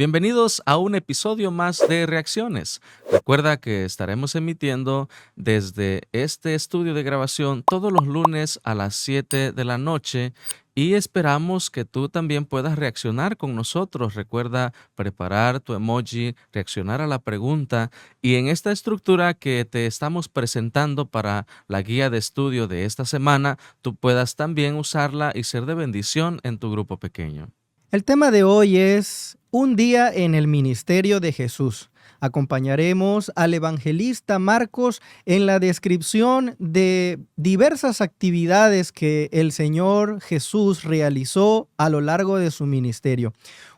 Bienvenidos a un episodio más de Reacciones. Recuerda que estaremos emitiendo desde este estudio de grabación todos los lunes a las 7 de la noche y esperamos que tú también puedas reaccionar con nosotros. Recuerda preparar tu emoji, reaccionar a la pregunta y en esta estructura que te estamos presentando para la guía de estudio de esta semana, tú puedas también usarla y ser de bendición en tu grupo pequeño. El tema de hoy es un día en el ministerio de Jesús. Acompañaremos al evangelista Marcos en la descripción de diversas actividades que el Señor Jesús realizó a lo largo de su ministerio.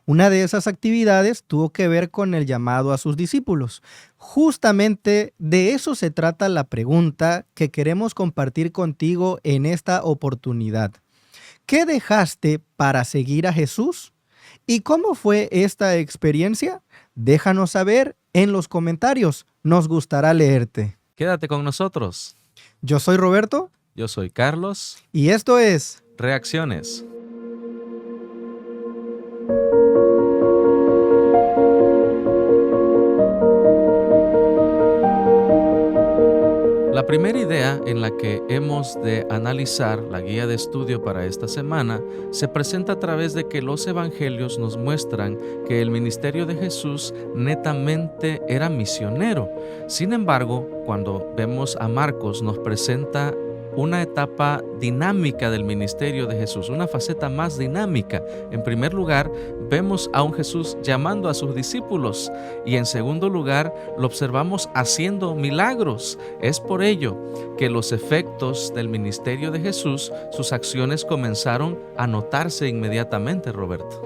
Una de esas actividades tuvo que ver con el llamado a sus discípulos. Justamente de eso se trata la pregunta que queremos compartir contigo en esta oportunidad. ¿Qué dejaste para seguir a Jesús? ¿Y cómo fue esta experiencia? Déjanos saber en los comentarios. Nos gustará leerte. Quédate con nosotros. Yo soy Roberto. Yo soy Carlos. Y esto es Reacciones. La primera idea en la que hemos de analizar la guía de estudio para esta semana se presenta a través de que los evangelios nos muestran que el ministerio de Jesús netamente era misionero. Sin embargo, cuando vemos a Marcos nos presenta una etapa dinámica del ministerio de Jesús, una faceta más dinámica. En primer lugar, vemos a un Jesús llamando a sus discípulos y en segundo lugar, lo observamos haciendo milagros. Es por ello que los efectos del ministerio de Jesús, sus acciones comenzaron a notarse inmediatamente, Roberto.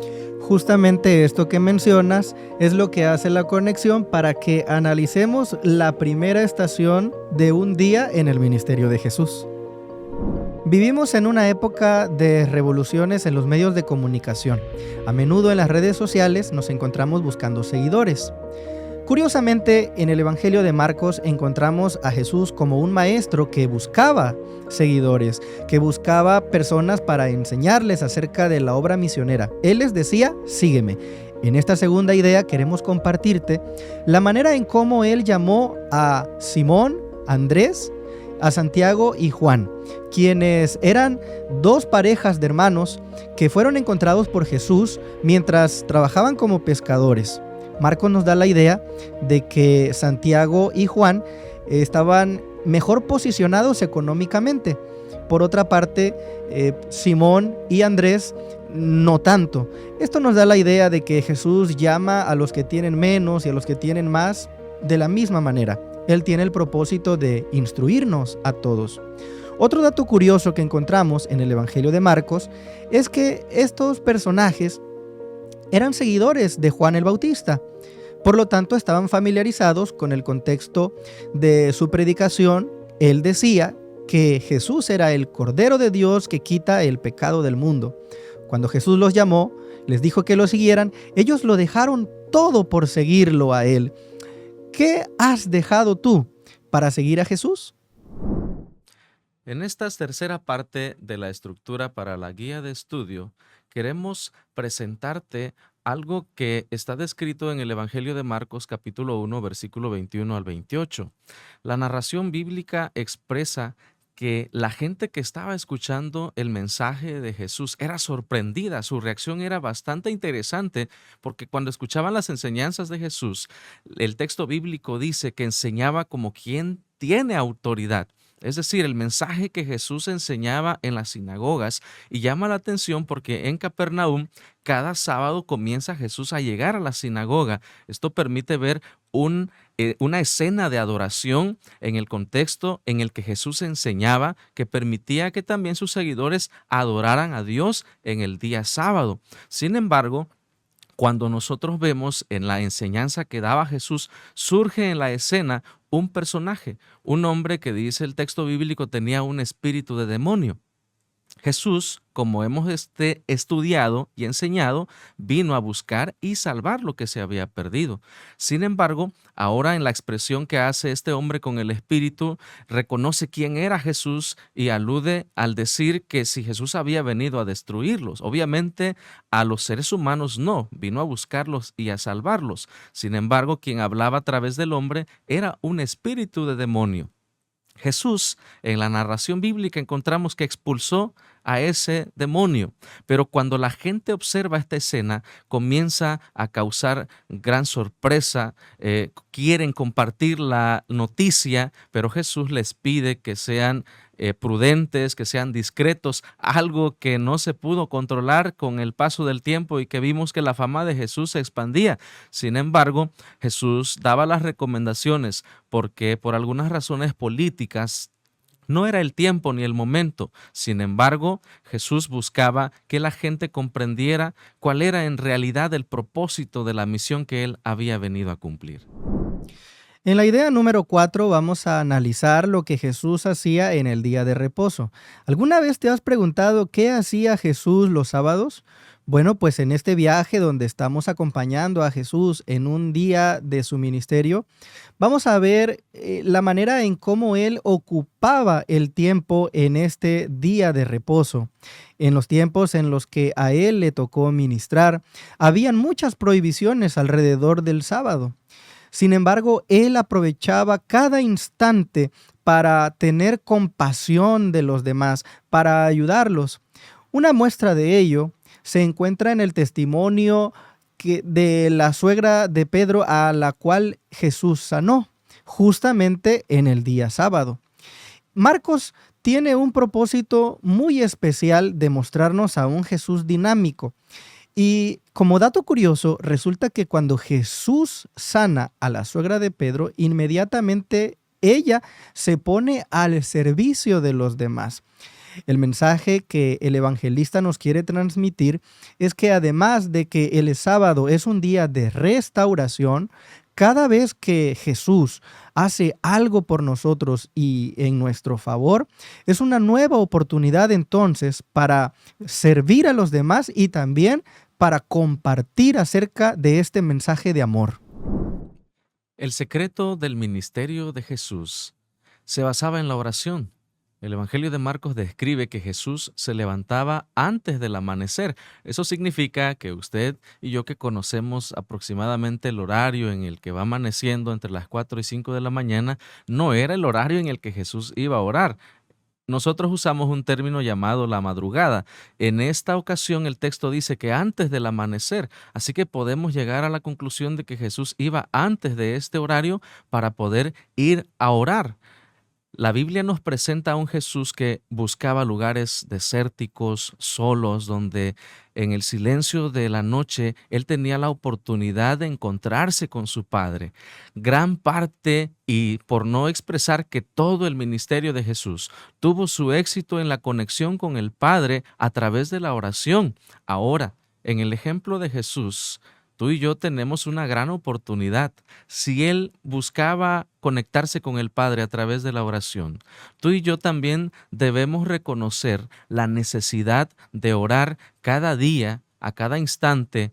justamente esto que mencionas, es lo que hace la conexión para que analicemos la primera estación de un día en el ministerio de Jesús. Vivimos en una época de revoluciones en los medios de comunicación. A menudo en las redes sociales nos encontramos buscando seguidores. Curiosamente, en el Evangelio de Marcos encontramos a Jesús como un maestro que buscaba seguidores, que buscaba personas para enseñarles acerca de la obra misionera. Él les decía, sígueme. En esta segunda idea queremos compartirte la manera en cómo él llamó a Simón, Andrés, a Santiago y Juan, quienes eran dos parejas de hermanos que fueron encontrados por Jesús mientras trabajaban como pescadores. Marcos nos da la idea de que Santiago y Juan estaban mejor posicionados económicamente. Por otra parte, Simón y Andrés no tanto. Esto nos da la idea de que Jesús llama a los que tienen menos y a los que tienen más de la misma manera. Él tiene el propósito de instruirnos a todos. Otro dato curioso que encontramos en el Evangelio de Marcos es que estos personajes eran seguidores de Juan el Bautista. Por lo tanto, estaban familiarizados con el contexto de su predicación. Él decía que Jesús era el Cordero de Dios que quita el pecado del mundo. Cuando Jesús los llamó, les dijo que lo siguieran, ellos lo dejaron todo por seguirlo a él. ¿Qué has dejado tú para seguir a Jesús? En esta tercera parte de la estructura para la guía de estudio, queremos presentarte algo que está descrito en el Evangelio de Marcos capítulo 1, versículo 21 al 28. La narración bíblica expresa que la gente que estaba escuchando el mensaje de Jesús era sorprendida, su reacción era bastante interesante porque cuando escuchaban las enseñanzas de Jesús, el texto bíblico dice que enseñaba como quien tiene autoridad. Es decir, el mensaje que Jesús enseñaba en las sinagogas y llama la atención porque en Capernaum cada sábado comienza Jesús a llegar a la sinagoga. Esto permite ver una escena de adoración en el contexto en el que Jesús enseñaba que permitía que también sus seguidores adoraran a Dios en el día sábado. Sin embargo, cuando nosotros vemos en la enseñanza que daba Jesús, surge en la escena un personaje, un hombre que dice el texto bíblico tenía un espíritu de demonio. Jesús, como hemos estudiado y enseñado, vino a buscar y salvar lo que se había perdido. Sin embargo, ahora en la expresión que hace este hombre con el Espíritu, reconoce quién era Jesús y alude al decir que si Jesús había venido a destruirlos. Obviamente, a los seres humanos no, vino a buscarlos y a salvarlos. Sin embargo, quien hablaba a través del hombre era un espíritu de demonio. Jesús, en la narración bíblica encontramos que expulsó a ese demonio, pero cuando la gente observa esta escena, comienza a causar gran sorpresa, quieren compartir la noticia, pero Jesús les pide que sean prudentes, que sean discretos, algo que no se pudo controlar con el paso del tiempo y que vimos que la fama de Jesús se expandía. Sin embargo, Jesús daba las recomendaciones porque por algunas razones políticas no era el tiempo ni el momento. Sin embargo, Jesús buscaba que la gente comprendiera cuál era en realidad el propósito de la misión que él había venido a cumplir. En la idea número 4 vamos a analizar lo que Jesús hacía en el día de reposo. ¿Alguna vez te has preguntado qué hacía Jesús los sábados? Bueno, pues en este viaje donde estamos acompañando a Jesús en un día de su ministerio, vamos a ver la manera en cómo Él ocupaba el tiempo en este día de reposo. En los tiempos en los que a Él le tocó ministrar, habían muchas prohibiciones alrededor del sábado. Sin embargo, Él aprovechaba cada instante para tener compasión de los demás, para ayudarlos. Una muestra de ello se encuentra en el testimonio de la suegra de Pedro a la cual Jesús sanó, justamente en el día sábado. Marcos tiene un propósito muy especial de mostrarnos a un Jesús dinámico. Y como dato curioso, resulta que cuando Jesús sana a la suegra de Pedro, inmediatamente ella se pone al servicio de los demás. El mensaje que el evangelista nos quiere transmitir es que además de que el sábado es un día de restauración, cada vez que Jesús hace algo por nosotros y en nuestro favor, es una nueva oportunidad entonces para servir a los demás y también para compartir acerca de este mensaje de amor. El secreto del ministerio de Jesús se basaba en la oración. El Evangelio de Marcos describe que Jesús se levantaba antes del amanecer. Eso significa que usted y yo, que conocemos aproximadamente el horario en el que va amaneciendo entre las 4 y 5 de la mañana, no era el horario en el que Jesús iba a orar. Nosotros usamos un término llamado la madrugada. En esta ocasión el texto dice que antes del amanecer, así que podemos llegar a la conclusión de que Jesús iba antes de este horario para poder ir a orar. La Biblia nos presenta a un Jesús que buscaba lugares desérticos, solos, donde en el silencio de la noche Él tenía la oportunidad de encontrarse con su Padre. Gran parte, y por no expresar que todo el ministerio de Jesús, tuvo su éxito en la conexión con el Padre a través de la oración. Ahora, en el ejemplo de Jesús, tú y yo tenemos una gran oportunidad. Si Él buscaba conectarse con el Padre a través de la oración, tú y yo también debemos reconocer la necesidad de orar cada día, a cada instante,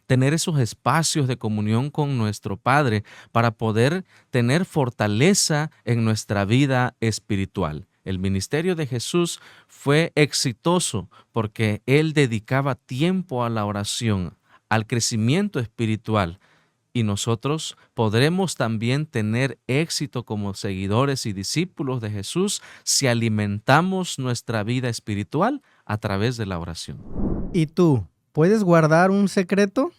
tener esos espacios de comunión con nuestro Padre para poder tener fortaleza en nuestra vida espiritual. El ministerio de Jesús fue exitoso porque Él dedicaba tiempo a la oración, al crecimiento espiritual, y nosotros podremos también tener éxito como seguidores y discípulos de Jesús si alimentamos nuestra vida espiritual a través de la oración. ¿Y tú, puedes guardar un secreto?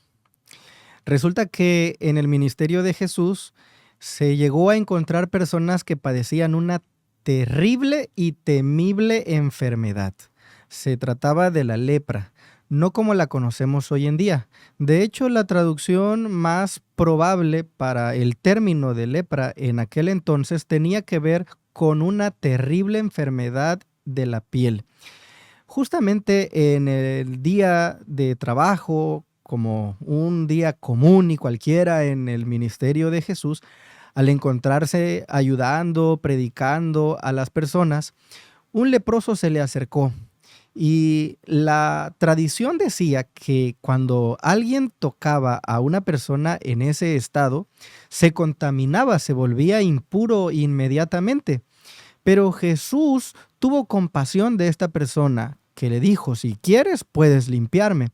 Resulta que en el ministerio de Jesús se llegó a encontrar personas que padecían una terrible y temible enfermedad. Se trataba de la lepra, no como la conocemos hoy en día. De hecho, la traducción más probable para el término de lepra en aquel entonces tenía que ver con una terrible enfermedad de la piel. Justamente en el día de trabajo, como un día común y cualquiera en el ministerio de Jesús, al encontrarse ayudando, predicando a las personas, un leproso se le acercó Y la tradición decía que cuando alguien tocaba a una persona en ese estado, se contaminaba, se volvía impuro inmediatamente. Pero Jesús tuvo compasión de esta persona que le dijo, si quieres, puedes limpiarme.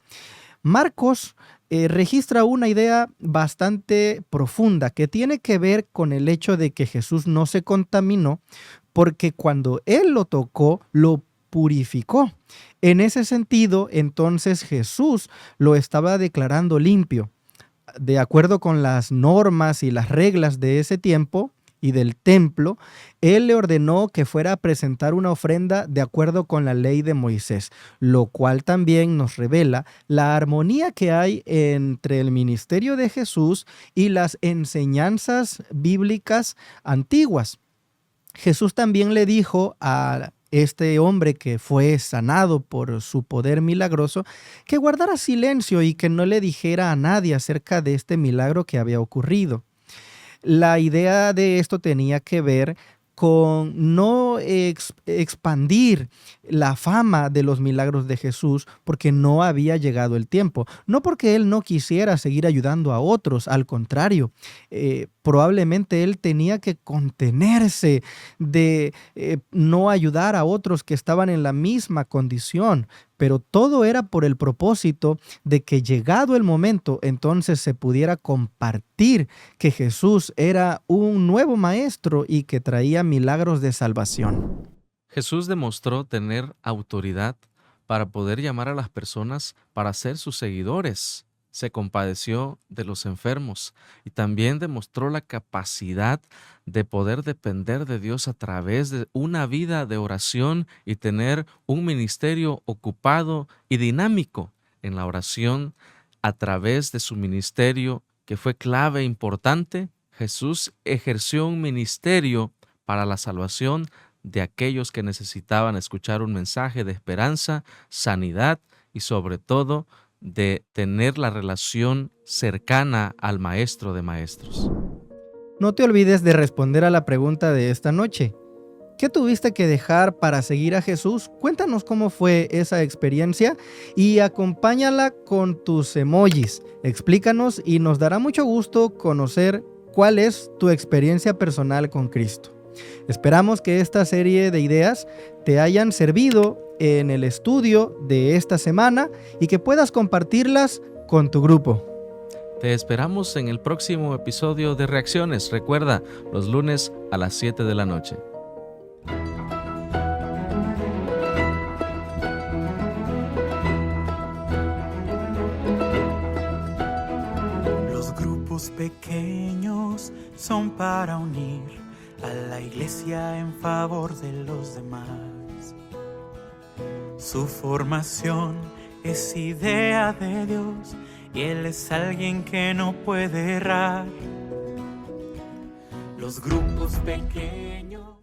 Marcos registra una idea bastante profunda que tiene que ver con el hecho de que Jesús no se contaminó porque cuando él lo tocó, lo purificó. En ese sentido, entonces Jesús lo estaba declarando limpio. De acuerdo con las normas y las reglas de ese tiempo y del templo, él le ordenó que fuera a presentar una ofrenda de acuerdo con la ley de Moisés, lo cual también nos revela la armonía que hay entre el ministerio de Jesús y las enseñanzas bíblicas antiguas. Jesús también le dijo a este hombre que fue sanado por su poder milagroso, que guardara silencio y que no le dijera a nadie acerca de este milagro que había ocurrido. La idea de esto tenía que ver con no expandir la fama de los milagros de Jesús porque no había llegado el tiempo. No porque él no quisiera seguir ayudando a otros, al contrario, probablemente él tenía que contenerse de no ayudar a otros que estaban en la misma condición. Pero todo era por el propósito de que llegado el momento, entonces se pudiera compartir que Jesús era un nuevo maestro y que traía milagros de salvación. Jesús demostró tener autoridad para poder llamar a las personas para ser sus seguidores. Se compadeció de los enfermos y también demostró la capacidad de poder depender de Dios a través de una vida de oración y tener un ministerio ocupado y dinámico en la oración. A través de su ministerio, que fue clave e importante, Jesús ejerció un ministerio para la salvación de aquellos que necesitaban escuchar un mensaje de esperanza, sanidad y sobre todo de tener la relación cercana al Maestro de Maestros. No te olvides de responder a la pregunta de esta noche. ¿Qué tuviste que dejar para seguir a Jesús? Cuéntanos cómo fue esa experiencia y acompáñala con tus emojis. Explícanos y nos dará mucho gusto conocer cuál es tu experiencia personal con Cristo. Esperamos que esta serie de ideas te hayan servido en el estudio de esta semana y que puedas compartirlas con tu grupo. Te esperamos en el próximo episodio de Reacciones. Recuerda, los lunes a las 7 de la noche. Los grupos pequeños son para unir a la iglesia en favor de los demás. Su formación es idea de Dios y Él es alguien que no puede errar. Los grupos pequeños